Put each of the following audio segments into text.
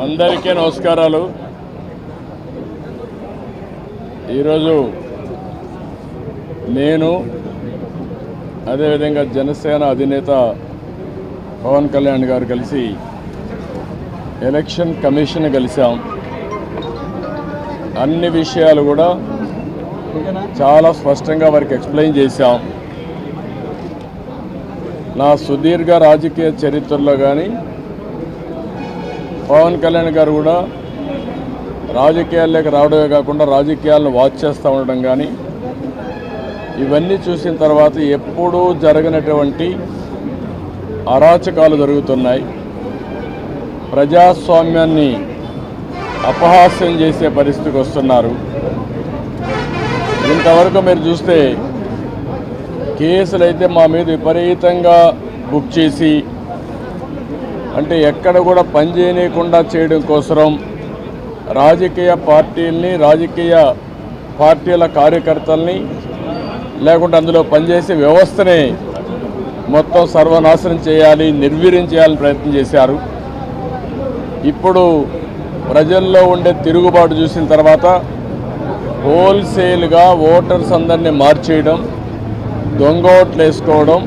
అందరికీ నమస్కారాలు. ఈరోజు నేను అదేవిధంగా జనసేన అధినేత పవన్ కళ్యాణ్ గారు కలిసి ఎలక్షన్ కమిషన్ కలిసాం. అన్ని విషయాలు కూడా చాలా స్పష్టంగా వారికి ఎక్స్ప్లెయిన్ చేశాం. నా సుదీర్ఘ రాజకీయ చరిత్రలో కానీ పవన్ కళ్యాణ్ గారు కూడా రాజకీయాల్లోకి రావడమే కాకుండా రాజకీయాలను వాచ్ చేస్తూ ఉండడం కానీ ఇవన్నీ చూసిన తర్వాత ఎప్పుడూ జరగనటువంటి అరాచకాలు జరుగుతున్నాయి. ప్రజాస్వామ్యాన్ని అపహాస్యం చేసే పరిస్థితికి వస్తున్నారు. ఇంతవరకు మీరు చూస్తే కేసులు అయితే మా మీద విపరీతంగా బుక్ చేసి అంటే ఎక్కడ కూడా పనిచేయకుండా చేయడం కోసం రాజకీయ పార్టీల్ని రాజకీయ పార్టీల కార్యకర్తల్ని లేకుంటే అందులో పనిచేసే వ్యవస్థని మొత్తం సర్వనాశనం చేయాలి, నిర్వీర్యం చేయాలని ప్రయత్నం చేశారు. ఇప్పుడు ప్రజల్లో ఉండే తిరుగుబాటు చూసిన తర్వాత హోల్సేల్గా ఓటర్స్ అందరినీ మార్చేయడం, దొంగ ఓట్లు వేసుకోవడం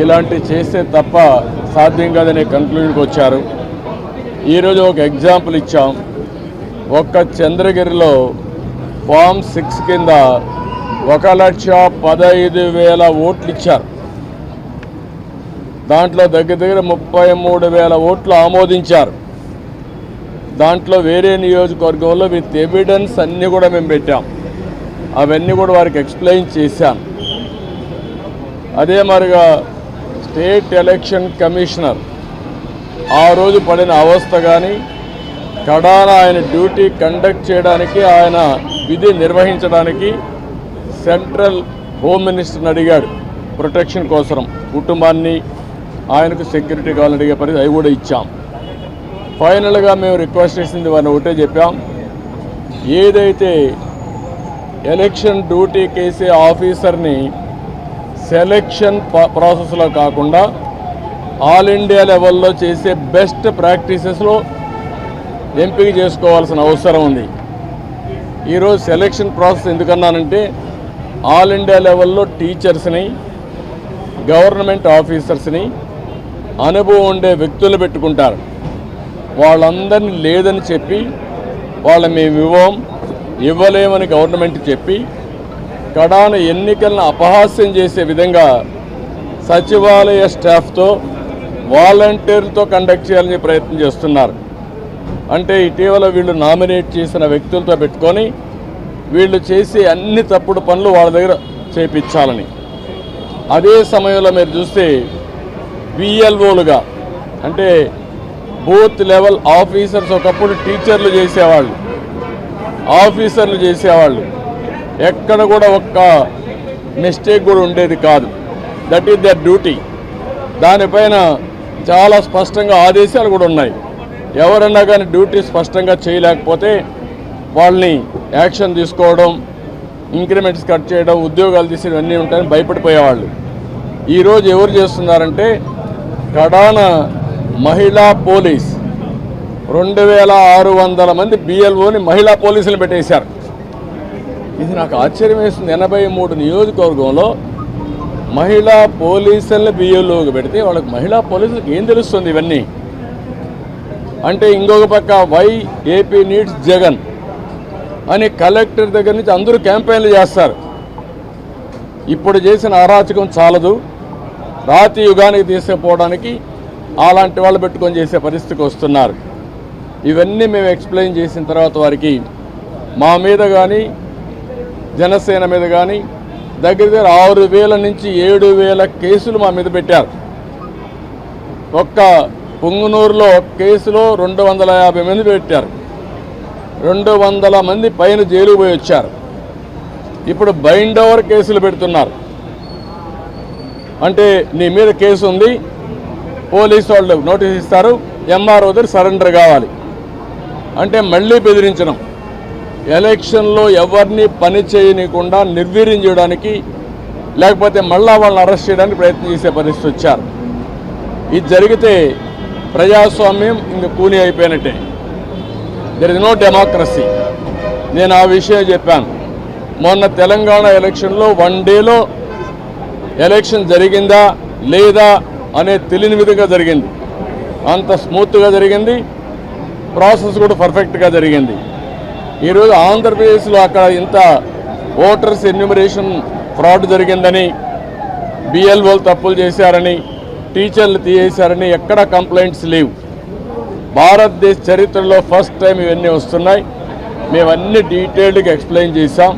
ఇలాంటివి చేస్తే తప్ప సాధ్యం కాదనే కంక్లూజన్కి వచ్చారు. ఈరోజు ఒక ఎగ్జాంపుల్ ఇచ్చాం. ఒక్క చంద్రగిరిలో ఫామ్ 6 కింద 1,15,000 ఓట్లు ఇచ్చారు. దాంట్లో దగ్గర 33,000 ఓట్లు ఆమోదించారు. దాంట్లో వేరే నియోజకవర్గంలో విత్ ఎవిడెన్స్ అన్నీ కూడా మేము పెట్టాం. అవన్నీ కూడా వారికి ఎక్స్ప్లెయిన్ చేశాను. అదే మరిగా స్టేట్ ఎలక్షన్ కమిషనర్ ఆ రోజు పడిన అవస్థ కానీ కడాన ఆయన డ్యూటీ కండక్ట్ చేయడానికి ఆయన విధి నిర్వహించడానికి సెంట్రల్ హోమ్ మినిస్టర్ని అడిగాడు ప్రొటెక్షన్ కోసం. కుటుంబాన్ని ఆయనకు సెక్యూరిటీ కావాలని అడిగే పరిస్థితి అవి కూడా ఇచ్చాం. ఫైనల్గా మేము రిక్వెస్ట్ చేసింది వారిని ఒకటే చెప్పాం, ఏదైతే ఎలక్షన్ డ్యూటీ కేసే ఆఫీసర్ని సెలక్షన్ ప్రాసెస్లో కాకుండా ఆల్ ఇండియా లెవెల్లో చేసే బెస్ట్ ప్రాక్టీసెస్లో ఎంపిక చేసుకోవాల్సిన అవసరం ఉంది. ఈరోజు సెలక్షన్ ప్రాసెస్ ఎందుకన్నానంటే ఆల్ ఇండియా లెవెల్లో టీచర్స్ని, గవర్నమెంట్ ఆఫీసర్స్ని, అనుభవం ఉండే వ్యక్తులు పెట్టుకుంటారు. వాళ్ళందరినీ లేదని చెప్పి వాళ్ళని మేము ఇవ్వలేమని గవర్నమెంట్ చెప్పి కడాన ఎన్నికలను అపహాస్యం చేసే విధంగా సచివాలయ స్టాఫ్తో వాలంటీర్లతో కండక్ట్ చేయాలని ప్రయత్నం చేస్తున్నారు. అంటే ఇటీవల వీళ్ళు నామినేట్ చేసిన వ్యక్తులతో పెట్టుకొని వీళ్ళు చేసే అన్ని తప్పుడు పనులు వాళ్ళ దగ్గర చేపించాలని. అదే సమయంలో మీరు చూస్తే విఎల్ఓలుగా అంటే బూత్ లెవెల్ ఆఫీసర్స్ ఒకప్పుడు టీచర్లు చేసేవాళ్ళు, ఆఫీసర్లు చేసేవాళ్ళు. ఎక్కడ కూడా ఒక్క మిస్టేక్ కూడా ఉండేది కాదు. That is their duty. దానిపైన చాలా స్పష్టంగా ఆదేశాలు కూడా ఉన్నాయి. ఎవరన్నా కానీ డ్యూటీ స్పష్టంగా చేయలేకపోతే వాళ్ళని యాక్షన్ తీసుకోవడం, ఇంక్రిమెంట్స్ కట్ చేయడం, ఉద్యోగాలు తీసేయడం అన్నీ ఉంటాయని భయపడిపోయేవాళ్ళు. ఈరోజు ఎవరు చేస్తున్నారంటే కడాన మహిళా పోలీస్ 2,600 మంది బిఎల్ఓని మహిళా పోలీసులు పెట్టేశారు. ఇది నాకు ఆశ్చర్యం వేస్తుంది. 83 నియోజకవర్గంలో మహిళా పోలీసులను బిఎల్ఓకి పెడితే వాళ్ళకి మహిళా పోలీసులకు ఏం తెలుస్తుంది ఇవన్నీ అంటే? ఇంకొక పక్క వై ఏపీ నీడ్స్ జగన్ అని కలెక్టర్ దగ్గర నుంచి అందరూ క్యాంపెయిన్లు చేస్తారు. ఇప్పుడు చేసిన అరాచకం చాలదు, రాతి యుగానికి తీసుకుపోవడానికి అలాంటి వాళ్ళు పెట్టుకొని చేసే పరిస్థితికి వస్తున్నారు. ఇవన్నీ మేము ఎక్స్ప్లెయిన్ చేసిన తర్వాత వారికి మా మీద కానీ జనసేన మీద కానీ దగ్గర 6,000 నుంచి 7,000 కేసులు మా మీద పెట్టారు. ఒక్క పుంగనూరులో కేసులో 250 మంది పెట్టారు. 200 మంది పైన జైలుకు పోయి వచ్చారు. ఇప్పుడు బైండ్ ఓవర్ కేసులు పెడుతున్నారు. అంటే నీ మీద కేసు ఉంది, పోలీసు వాళ్ళు నోటీస్ ఇస్తారు, ఎంఆర్ఓ దగ్గర సరెండర్ కావాలి అంటే మళ్ళీ బెదిరించడం. ఎలక్షన్లో ఎవరిని పని చేయనీయకుండా నిర్వీర్యం చేయడానికి లేకపోతే మళ్ళా వాళ్ళని అరెస్ట్ చేయడానికి ప్రయత్నం చేసే పరిస్థితి వచ్చారు. ఇది జరిగితే ప్రజాస్వామ్యం ఇంక కూని అయిపోయినట్టే. There is no democracy. నేను ఆ విషయం చెప్పాను. మొన్న తెలంగాణ ఎలక్షన్లో 1 డేలో ఎలక్షన్ జరిగిందా లేదా అనే తెలియని విధంగా జరిగింది. అంత స్మూత్గా జరిగింది, ప్రాసెస్ కూడా పర్ఫెక్ట్గా జరిగింది. ఈరోజు ఆంధ్రప్రదేశ్లో అక్కడ ఇంత ఓటర్స్ ఎన్యూమరేషన్ ఫ్రాడ్ జరిగిందని, బిఎల్ఓలు తప్పులు చేశారని, టీచర్లు తీసేశారని ఎక్కడ కంప్లైంట్స్ లేవు. భారతదేశ చరిత్రలో ఫస్ట్ టైం ఇవన్నీ వస్తున్నాయి. మేమన్నీ డీటెయిల్డ్గా ఎక్స్ప్లెయిన్ చేశాం.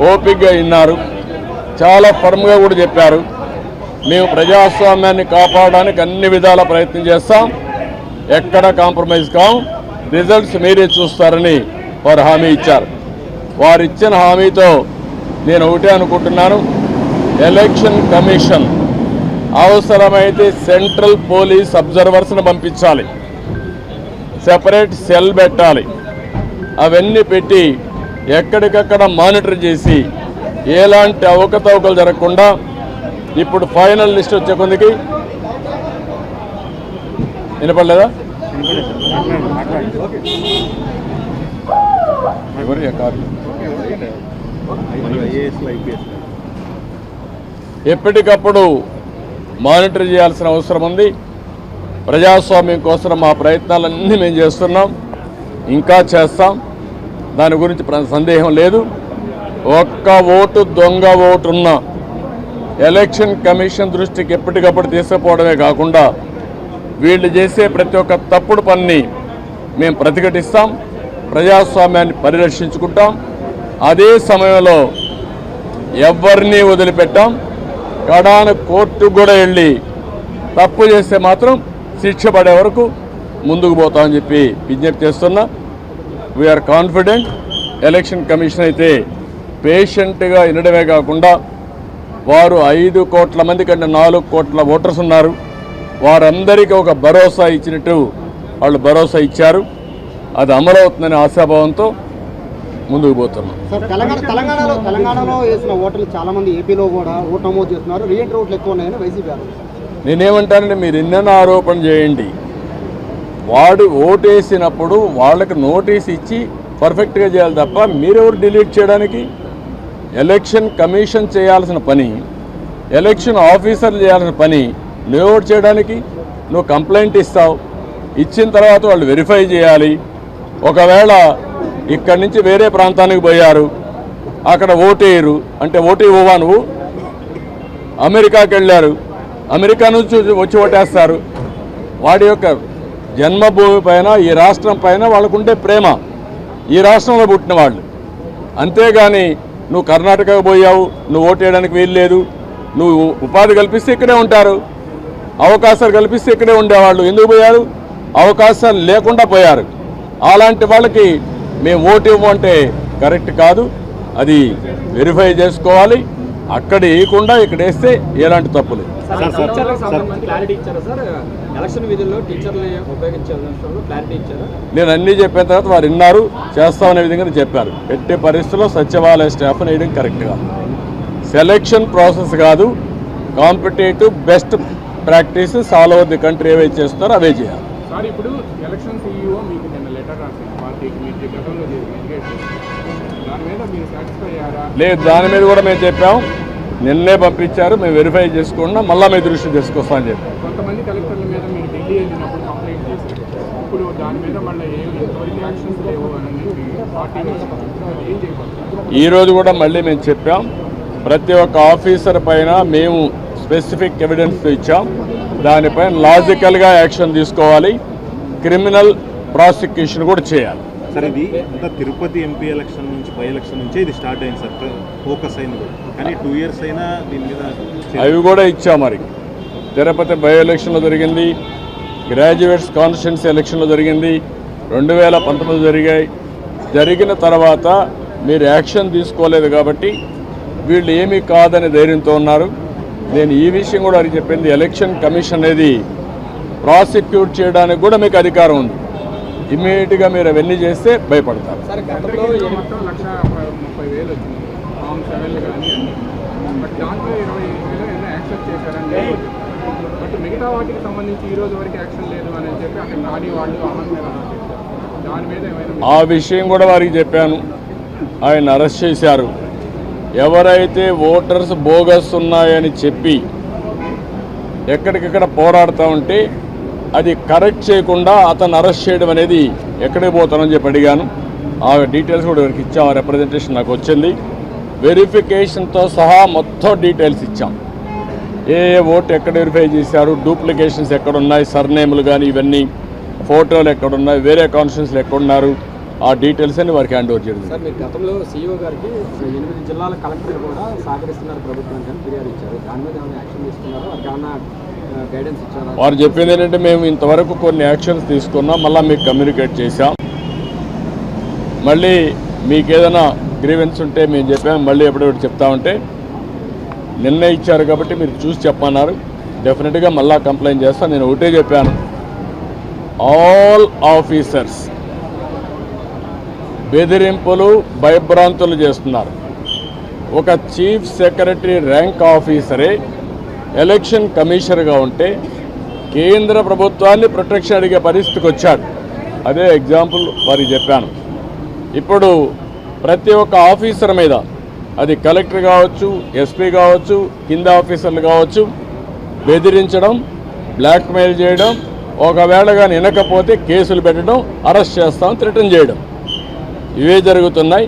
ఓపికగా విన్నారు, చాలా ఫర్మ్గా కూడా చెప్పారు. మేము ప్రజాస్వామ్యాన్ని కాపాడడానికి అన్ని విధాల ప్రయత్నం చేస్తాం, ఎక్కడ కాంప్రమైజ్ కాం, రిజల్ట్స్ మీరే చూస్తారని వారు హామీ ఇచ్చారు. వారు ఇచ్చిన హామీతో నేను ఒకటే అనుకుంటున్నాను, ఎలక్షన్ కమిషన్ అవసరమైతే సెంట్రల్ పోలీస్ అబ్జర్వర్స్ని పంపించాలి, సెపరేట్ సెల్ పెట్టాలి. అవన్నీ పెట్టి ఎక్కడికక్కడ మానిటర్ చేసి ఎలాంటి అవకతవకలు జరగకుండా ఇప్పుడు ఫైనల్ లిస్ట్ వచ్చే కొందికి వినపడలేదా? ఎప్పటికప్పుడు మానిటర్ చేయాల్సిన అవసరం ఉంది. ప్రజాస్వామ్యం కోసం మా ప్రయత్నాలన్నీ మేము చేస్తున్నాం, ఇంకా చేస్తాం. దాని గురించి సందేహం లేదు. ఒక్క ఓటు దొంగ ఓటున్న ఎలక్షన్ కమిషన్ దృష్టికి ఎప్పటికప్పుడు తీసుకుపోవడమే కాకుండా వీళ్ళు చేసే ప్రతి ఒక్క తప్పుడు పనిని మేము ప్రతిఘటిస్తాం, ప్రజాస్వామ్యాన్ని పరిరక్షించుకుంటాం. అదే సమయంలో ఎవరిని వదిలిపెట్టాం. కడాన కోర్టుకు కూడా వెళ్ళి తప్పు చేస్తే మాత్రం శిక్ష పడే వరకు ముందుకు పోతామని చెప్పి విజ్ఞప్తి చేస్తున్నా. We are confident. ఎలక్షన్ కమిషన్ అయితే పేషెంట్గా వినడమే కాకుండా వారు 5 కోట్ల మంది కంటే 4 కోట్ల ఓటర్స్ ఉన్నారు. వారందరికీ ఒక భరోసా ఇచ్చినట్టు వాళ్ళు భరోసా ఇచ్చారు. అది అమలవుతుందనే ఆశాభావంతో ముందుకు పోతున్నాం. తెలంగాణలో వేసిన ఓటర్లు చాలా మంది ఏపీలో కూడా ఓటు నమోదు చేస్తున్నారు. రీఎంట్రీ ఓట్లు ఎక్కువ ఉన్నాయని వైసీపీ. నేనేమంటానంటే మీరు ఎన్నెన్నో ఆరోపణ చేయండి, వాడు ఓటేసినప్పుడు వాళ్ళకి నోటీస్ ఇచ్చి పర్ఫెక్ట్గా చేయాలి తప్ప మీరెవరు డిలీట్ చేయడానికి? ఎలక్షన్ కమిషన్ చేయాల్సిన పని, ఎలక్షన్ ఆఫీసర్లు చేయాల్సిన పని నువ్వు ఓటు చేయడానికి? నువ్వు కంప్లైంట్ ఇస్తావు, ఇచ్చిన తర్వాత వాళ్ళు వెరిఫై చేయాలి. ఒకవేళ ఇక్కడి నుంచి వేరే ప్రాంతానికి పోయారు, అక్కడ ఓటేయరు అంటే ఓటు ఇవ్వవా నువ్వు? అమెరికాకి వెళ్ళారు, అమెరికా నుంచి వచ్చి ఓటేస్తారు. వాడి యొక్క జన్మభూమి పైన, ఈ రాష్ట్రం పైన వాళ్ళకుంటే ప్రేమ, ఈ రాష్ట్రంలో పుట్టిన వాళ్ళు. అంతేగాని నువ్వు కర్ణాటకకు పోయావు, నువ్వు ఓటేయడానికి వీల్లేదు, నువ్వు ఉపాధి కల్పిస్తే ఇక్కడే ఉంటారు, అవకాశాలు కల్పిస్తే ఇక్కడే ఉండేవాళ్ళు. ఎందుకు పోయారు? అవకాశాలు లేకుండా పోయారు. అలాంటి వాళ్ళకి మేము ఓటు ఇవ్వమంటే కరెక్ట్ కాదు. అది వెరిఫై చేసుకోవాలి. అక్కడ వేయకుండా ఇక్కడ వేస్తే ఎలాంటి తప్పులు. నేను అన్నీ చెప్పిన తర్వాత వారు విన్నారు, చేస్తామనే విధంగా చెప్పారు. ఎట్టి పరిస్థితుల్లో సచివాలయ స్టాఫ్ని వేయడం కరెక్ట్ కాదు. సెలెక్షన్ ప్రాసెస్ కాదు, competitive best practices all over the country ఏవైతే చేస్తున్నారో అవే చేయాలి. ఇప్పుడు ఎలక్షన్ CEO మీకు నిన్న లెటర్ రాసింది పార్టీకి, మీరు గతంలో దాని మీద మీరు సాటిస్ఫై అయ్యారా? లేదు, దాని మీద కూడా మేము చెప్పాం, నిన్నే పంపించారు, మేము వెరిఫై చేసుకున్నా, మళ్ళీ మీ దృష్టి తీసుకొస్తామని చెప్పి. కొంతమంది కలెక్టర్ల మీద మీరు ఢిల్లీ వెళ్ళినప్పుడు కంప్లైంట్ చేశారు. ఇప్పుడు దాని మీద మళ్ళీ ఎంతవరకు యాక్షన్స్ లేవు అని పార్టీ ఏం చేయబోతున్నారు? ఈరోజు కూడా మళ్ళీ మేము చెప్పాం, ప్రతి ఒక్క ఆఫీసర్ పైన మేము స్పెసిఫిక్ ఎవిడెన్స్ ఇచ్చాం. దానిపైన లాజికల్గా యాక్షన్ తీసుకోవాలి, క్రిమినల్ ప్రాసిక్యూషన్ కూడా చేయాలి. సార్, ఇది అంతా తిరుపతి ఎంపీ ఎలక్షన్ నుంచి, బై ఎలక్షన్ నుంచే ఇది స్టార్ట్ అయింది సార్, ఫోకస్ అయింది కూడా. కానీ 2 years అయినా దీని మీద అవి కూడా ఇచ్చాం. మరి తిరుపతి బై ఎలక్షన్లో జరిగింది, గ్రాడ్యుయేట్స్ కాన్స్టిట్యున్సీ ఎలక్షన్లో జరిగింది, 2019 జరిగాయి. జరిగిన తర్వాత మీరు యాక్షన్ తీసుకోలేదు కాబట్టి వీళ్ళు ఏమీ కాదని ధైర్యంతో ఉన్నారు. నేను ఈ విషయం కూడా అది చెప్పింది, ఎలక్షన్ కమిషన్ అనేది ప్రాసిక్యూట్ చేయడానికి కూడా మీకు అధికారం ఉంది. ఇమ్మీడియట్గా మీరు అవన్నీ చేస్తే భయపడతారు. మొత్తం 1,30,000 వచ్చింది ఫామ్ 7 కానీ, బట్ దాంట్లో 25,000 యాక్సెప్ట్ చేశారని బట్ మిగతా వాటికి సంబంధించి ఈ రోజు వరకు యాక్షన్ లేదు అని చెప్పి అక్కడ నాని వాళ్ళు అమన్ మీద చెప్పారు. దాని మీద ఏమైనా ఆ విషయం కూడా వారికి చెప్పాను. ఆయన అరెస్ట్ చేశారు. ఎవరైతే ఓటర్స్ బోగస్ ఉన్నాయని చెప్పి ఎక్కడికెక్కడ పోరాడుతూ ఉంటే అది కరెక్ట్ చేయకుండా అతను అరెస్ట్ చేయడం అనేది ఎక్కడికి పోతానని చెప్పి అడిగాను. ఆ డీటెయిల్స్ కూడా వారికి ఇచ్చాం. ఆ రిప్రజెంటేషన్ నాకు వచ్చింది. వెరిఫికేషన్తో సహా మొత్తం డీటెయిల్స్ ఇచ్చాం. ఏ ఓటు ఎక్కడ వెరిఫై చేశారు, డూప్లికేషన్స్ ఎక్కడున్నాయి, సర్నేములు కానీ ఇవన్నీ, ఫోటోలు ఎక్కడున్నాయి, వేరే కాన్స్టిట్యూన్సీలు ఎక్కడున్నారు, ఆ డీటెయిల్స్ అని వారికి హ్యాండ్ ఓవర్ చేయడం. సార్, మీరు గతంలో సీఈఓ గారికి 8 జిల్లాల కలెక్టర్ కూడా సహకరిస్తున్నారు ప్రభుత్వానికి అని ఫిర్యాదు ఇచ్చారు. దాని మీద ఏమైనా యాక్షన్ తీసుకున్నారో వారికి ఏమైనా గైడెన్స్ ఇచ్చారా? వారు చెప్పింది ఏంటంటే మేము ఇంతవరకు కొన్ని యాక్షన్స్ తీసుకున్నాం, మళ్ళీ మీకు కమ్యూనికేట్ చేశాం. మళ్ళీ మీకు ఏదైనా గ్రీవెన్స్ ఉంటే మేము చెప్పాము, మళ్ళీ ఎప్పుడెప్పుడు చెప్తామంటే నిన్న ఇచ్చారు కాబట్టి మీరు చూసి చెప్పన్నారు. డెఫినెట్గా మళ్ళీ కంప్లైంట్ చేస్తాను. నేను ఒకటే చెప్పాను, ఆల్ ఆఫీసర్స్ బెదిరింపులు భయభ్రాంతులు చేస్తున్నారు. ఒక చీఫ్ సెక్రటరీ ర్యాంక్ ఆఫీసరే ఎలక్షన్ కమిషనర్గా ఉంటే కేంద్ర ప్రభుత్వాన్ని ప్రొటెక్షన్ అడిగే పరిస్థితికి వచ్చాడు. అదే ఎగ్జాంపుల్ వారికి చెప్పాను. ఇప్పుడు ప్రతి ఒక్క ఆఫీసర్ మీద, అది కలెక్టర్ కావచ్చు, ఎస్పీ కావచ్చు, కింద ఆఫీసర్లు కావచ్చు, బెదిరించడం, బ్లాక్మెయిల్ చేయడం, ఒకవేళ కానీ వినకపోతే కేసులు పెట్టడం, అరెస్ట్ చేస్తాం, థ్రెటన్ చేయడం, ఇవే జరుగుతున్నాయి.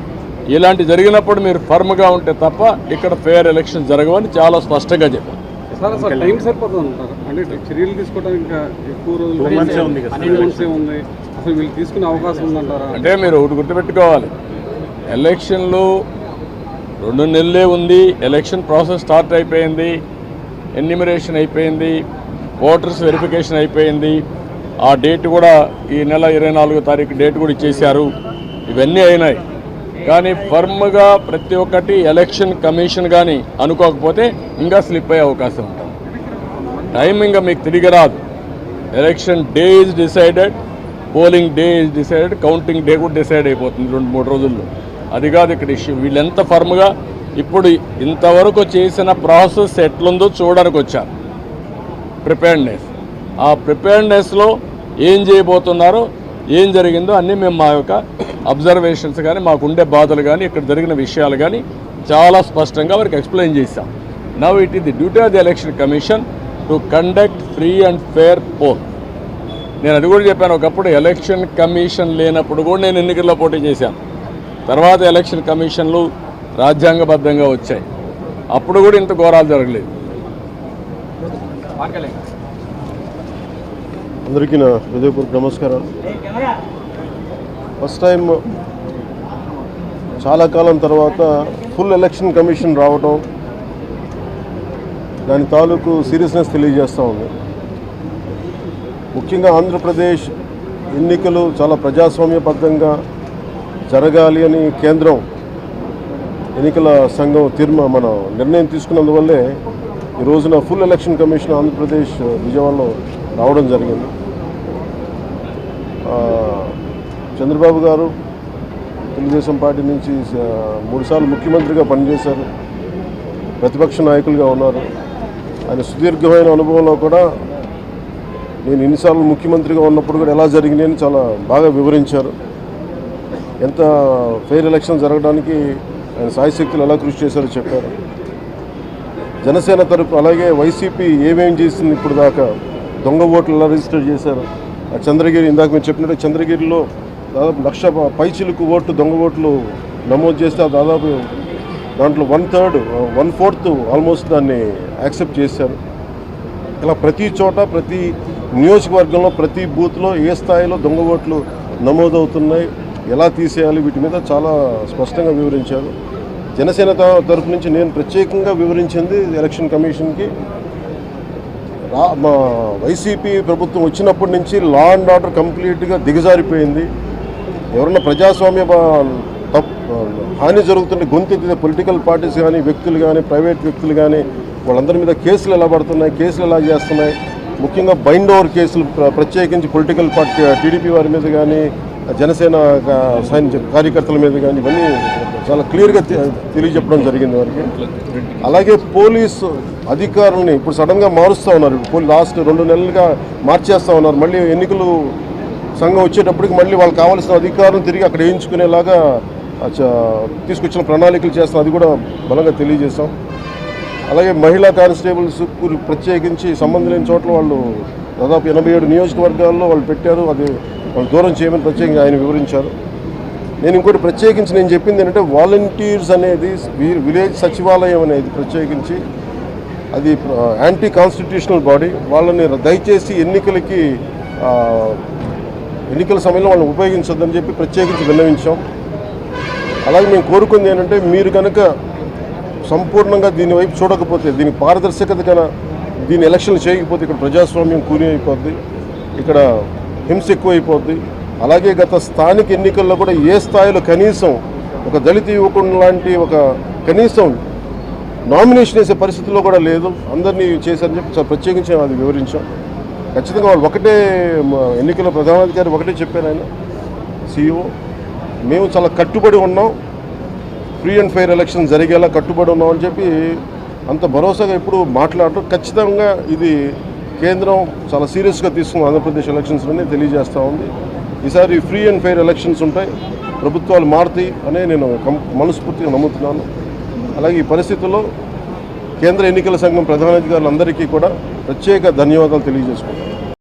ఇలాంటి జరిగినప్పుడు మీరు ఫర్మ్గా ఉంటే తప్ప ఇక్కడ ఫెయిర్ ఎలక్షన్ జరగవని చాలా స్పష్టంగా చెప్పారు. సార్ టైం సరిపోతుంది అంటారు. అంటే చర్యలు తీసుకోవడానికి ఇంకా ఎక్కువ రోజులు ఉంది. అసలు వీళ్ళు తీసుకునే అవకాశం ఉందంటారా? అంటే మీరు ఒకటి గుర్తుపెట్టుకోవాలి, ఎలక్షన్లు 2 నెలలే ఉంది. ఎలక్షన్ ప్రాసెస్ స్టార్ట్ అయిపోయింది, ఎన్యూమరేషన్ అయిపోయింది, ఓటర్స్ వెరిఫికేషన్ అయిపోయింది. ఆ డేట్ కూడా ఈ నెల 24వ తారీఖు డేట్ కూడా ఇచ్చేశారు. ఇవన్నీ అయినాయి. కానీ ఫర్మ్గా ప్రతి ఒక్కటి ఎలక్షన్ కమిషన్ కానీ అనుకోకపోతే ఇంకా స్లిప్ అయ్యే అవకాశం ఉంటుంది. టైం ఇంకా మీకు తిరిగి రాదు. Election day is decided, polling day is decided, counting day కూడా డిసైడ్ అయిపోతుంది 2-3 రోజుల్లో. అది కాదు ఇక్కడ ఇష్యూ. వీళ్ళెంత ఫర్మ్గా ఇప్పుడు ఇంతవరకు చేసిన ప్రాసెస్ ఎట్లుందో చూడడానికి వచ్చారు. ప్రిపేర్డ్నెస్, ఆ ప్రిపేర్డ్నెస్లో ఏం చేయబోతున్నారో, ఏం జరిగిందో అన్నీ మేము మా యొక్క అబ్జర్వేషన్స్ కానీ, మాకుండే బాధలు కానీ, ఇక్కడ జరిగిన విషయాలు కానీ చాలా స్పష్టంగా వారికి ఎక్స్ప్లెయిన్ చేశాం. Now it is the duty of the election commission to conduct free and fair poll. నేను అది కూడా చెప్పాను. ఒకప్పుడు ఎలక్షన్ కమిషన్ లేనప్పుడు కూడా నేను ఎన్నికల్లో పోటీ చేశాను. తర్వాత ఎలక్షన్ కమిషన్లు రాజ్యాంగబద్ధంగా వచ్చాయి. అప్పుడు కూడా ఇంత ఘోరాలు జరగలేదు. అందరికీ నా హృదయపూర్వక నమస్కారాలు. ఫస్ట్ టైం చాలా కాలం తర్వాత ఫుల్ ఎలక్షన్ కమిషన్ రావడం దాని తాలూకు సీరియస్నెస్ తెలియజేస్తూ ఉంది. ముఖ్యంగా ఆంధ్రప్రదేశ్ ఎన్నికలు చాలా ప్రజాస్వామ్యబద్ధంగా జరగాలి అని కేంద్రం ఎన్నికల సంఘం మన నిర్ణయం తీసుకున్నందువల్లే ఈ రోజున ఫుల్ ఎలక్షన్ కమిషన్ ఆంధ్రప్రదేశ్ విజయవాడలో రావడం జరిగింది. చంద్రబాబు గారు తెలుగుదేశం పార్టీ నుంచి 3 సార్లు ముఖ్యమంత్రిగా పనిచేశారు, ప్రతిపక్ష నాయకులుగా ఉన్నారు. ఆయన సుదీర్ఘమైన అనుభవంలో కూడా నేను ఎన్నిసార్లు ముఖ్యమంత్రిగా ఉన్నప్పుడు కూడా ఎలా జరిగినాయని చాలా బాగా వివరించారు. ఎంత ఫెయిర్ ఎలక్షన్ జరగడానికి ఆయన సాయశక్తులు ఎలా కృషి చేశారో చెప్పారు. జనసేన తరపు అలాగే వైసీపీ ఏమేం చేసింది ఇప్పుడు దాకా, దొంగ ఓట్లు ఎలా రిజిస్టర్ చేశారు, చంద్రగిరి ఇందాక మీరు చెప్పినట్టు చంద్రగిరిలో దాదాపు 1,00,000 పైచిలకు ఓట్లు దొంగ ఓట్లు నమోదు చేస్తే దాదాపు దాంట్లో 1/4 ఆల్మోస్ట్ దాన్ని యాక్సెప్ట్ చేశారు. ఇలా ప్రతి చోట ప్రతి నియోజకవర్గంలో ప్రతి బూత్లో ఏ స్థాయిలో దొంగ ఓట్లు నమోదవుతున్నాయి, ఎలా తీసేయాలి, వీటి మీద చాలా స్పష్టంగా వివరించారు. జనసేన తరఫు నుంచి నేను ప్రత్యేకంగా వివరించింది ఎలక్షన్ కమిషన్కి, మా వైసీపీ ప్రభుత్వం వచ్చినప్పటి నుంచి లా అండ్ ఆర్డర్ కంప్లీట్గా దిగజారిపోయింది. ఎవరన్నా ప్రజాస్వామ్య హాని జరుగుతుంటే గొంతెత్తితే పొలిటికల్ పార్టీస్ కానీ, వ్యక్తులు కానీ, ప్రైవేట్ వ్యక్తులు కానీ వాళ్ళందరి మీద కేసులు ఎలా పడుతున్నాయి, కేసులు ఎలా చేస్తున్నాయి. ముఖ్యంగా బైండ్ ఓవర్ కేసులు ప్రత్యేకించి పొలిటికల్ పార్టీ టీడీపీ వారి మీద కానీ, జనసేన సైనిక కార్యకర్తల మీద కానీ ఇవన్నీ చాలా క్లియర్గా తెలియజెప్పడం జరిగింది వారికి. అలాగే పోలీసు అధికారులని ఇప్పుడు సడన్గా మారుస్తూ ఉన్నారు. లాస్ట్ 2 నెలలుగా మార్చేస్తూ ఉన్నారు. మళ్ళీ ఎన్నికలు సంఘం వచ్చేటప్పటికి మళ్ళీ వాళ్ళకి కావాల్సిన అధికారులను తిరిగి అక్కడ వేయించుకునేలాగా తీసుకొచ్చిన ప్రణాళికలు చేస్తాం. అది కూడా బలంగా తెలియజేస్తాం. అలాగే మహిళా కానిస్టేబుల్స్ ప్రత్యేకించి సంబంధం లేని చోట్ల వాళ్ళు దాదాపు 87 నియోజకవర్గాల్లో వాళ్ళు పెట్టారు. అది వాళ్ళు దూరం చేయమని ప్రత్యేకంగా ఆయన వివరించారు. నేను ఇంకోటి ప్రత్యేకించి నేను చెప్పింది ఏంటంటే వాలంటీర్స్ అనేది విలేజ్ సచివాలయం అనేది ప్రత్యేకించి అది యాంటీ కాన్స్టిట్యూషనల్ బాడీ. వాళ్ళని దయచేసి ఎన్నికల సమయంలో వాళ్ళని ఉపయోగించొద్దని చెప్పి ప్రత్యేకించి విన్నవించాం. అలాగే మేము కోరుకుంది ఏంటంటే మీరు కనుక సంపూర్ణంగా దీని వైపు చూడకపోతే, దీనికి పారదర్శకత కన్నా దీని ఎలక్షన్లు చేయకపోతే ఇక్కడ ప్రజాస్వామ్యం కూని అయిపోద్ది, ఇక్కడ హింస ఎక్కువైపోద్ది. అలాగే గత స్థానిక ఎన్నికల్లో కూడా ఏ స్థాయిలో కనీసం ఒక దళిత యువకుడు లాంటి ఒక కనీసం నామినేషన్ వేసే పరిస్థితుల్లో కూడా లేదు. అందరినీ చేశారని చెప్పి ప్రత్యేకించి అది వివరించాం. ఖచ్చితంగా వాళ్ళు ఒకటే ఎన్నికల ప్రధానాధికారి ఒకటే చెప్పారు ఆయన CEO, మేము చాలా కట్టుబడి ఉన్నాం, ఫ్రీ అండ్ ఫెయిర్ ఎలక్షన్ జరిగేలా కట్టుబడి ఉన్నాం అని చెప్పి అంత భరోసాగా ఎప్పుడు మాట్లాడరు. ఖచ్చితంగా ఇది కేంద్రం చాలా సీరియస్గా తీసుకున్న ఆంధ్రప్రదేశ్ ఎలక్షన్స్లోనే తెలియజేస్తూ ఉంది. ఈసారి ఫ్రీ అండ్ ఫెయిర్ ఎలక్షన్స్ ఉంటాయి, ప్రభుత్వాలు మారుతాయి అనే నేను మనస్ఫూర్తిగా నమ్ముతున్నాను. అలాగే ఈ పరిస్థితుల్లో కేంద్ర ఎన్నికల సంఘం ప్రధానాధికారులందరికీ కూడా ప్రత్యేక ధన్యవాదాలు తెలియజేసుకుంటాను.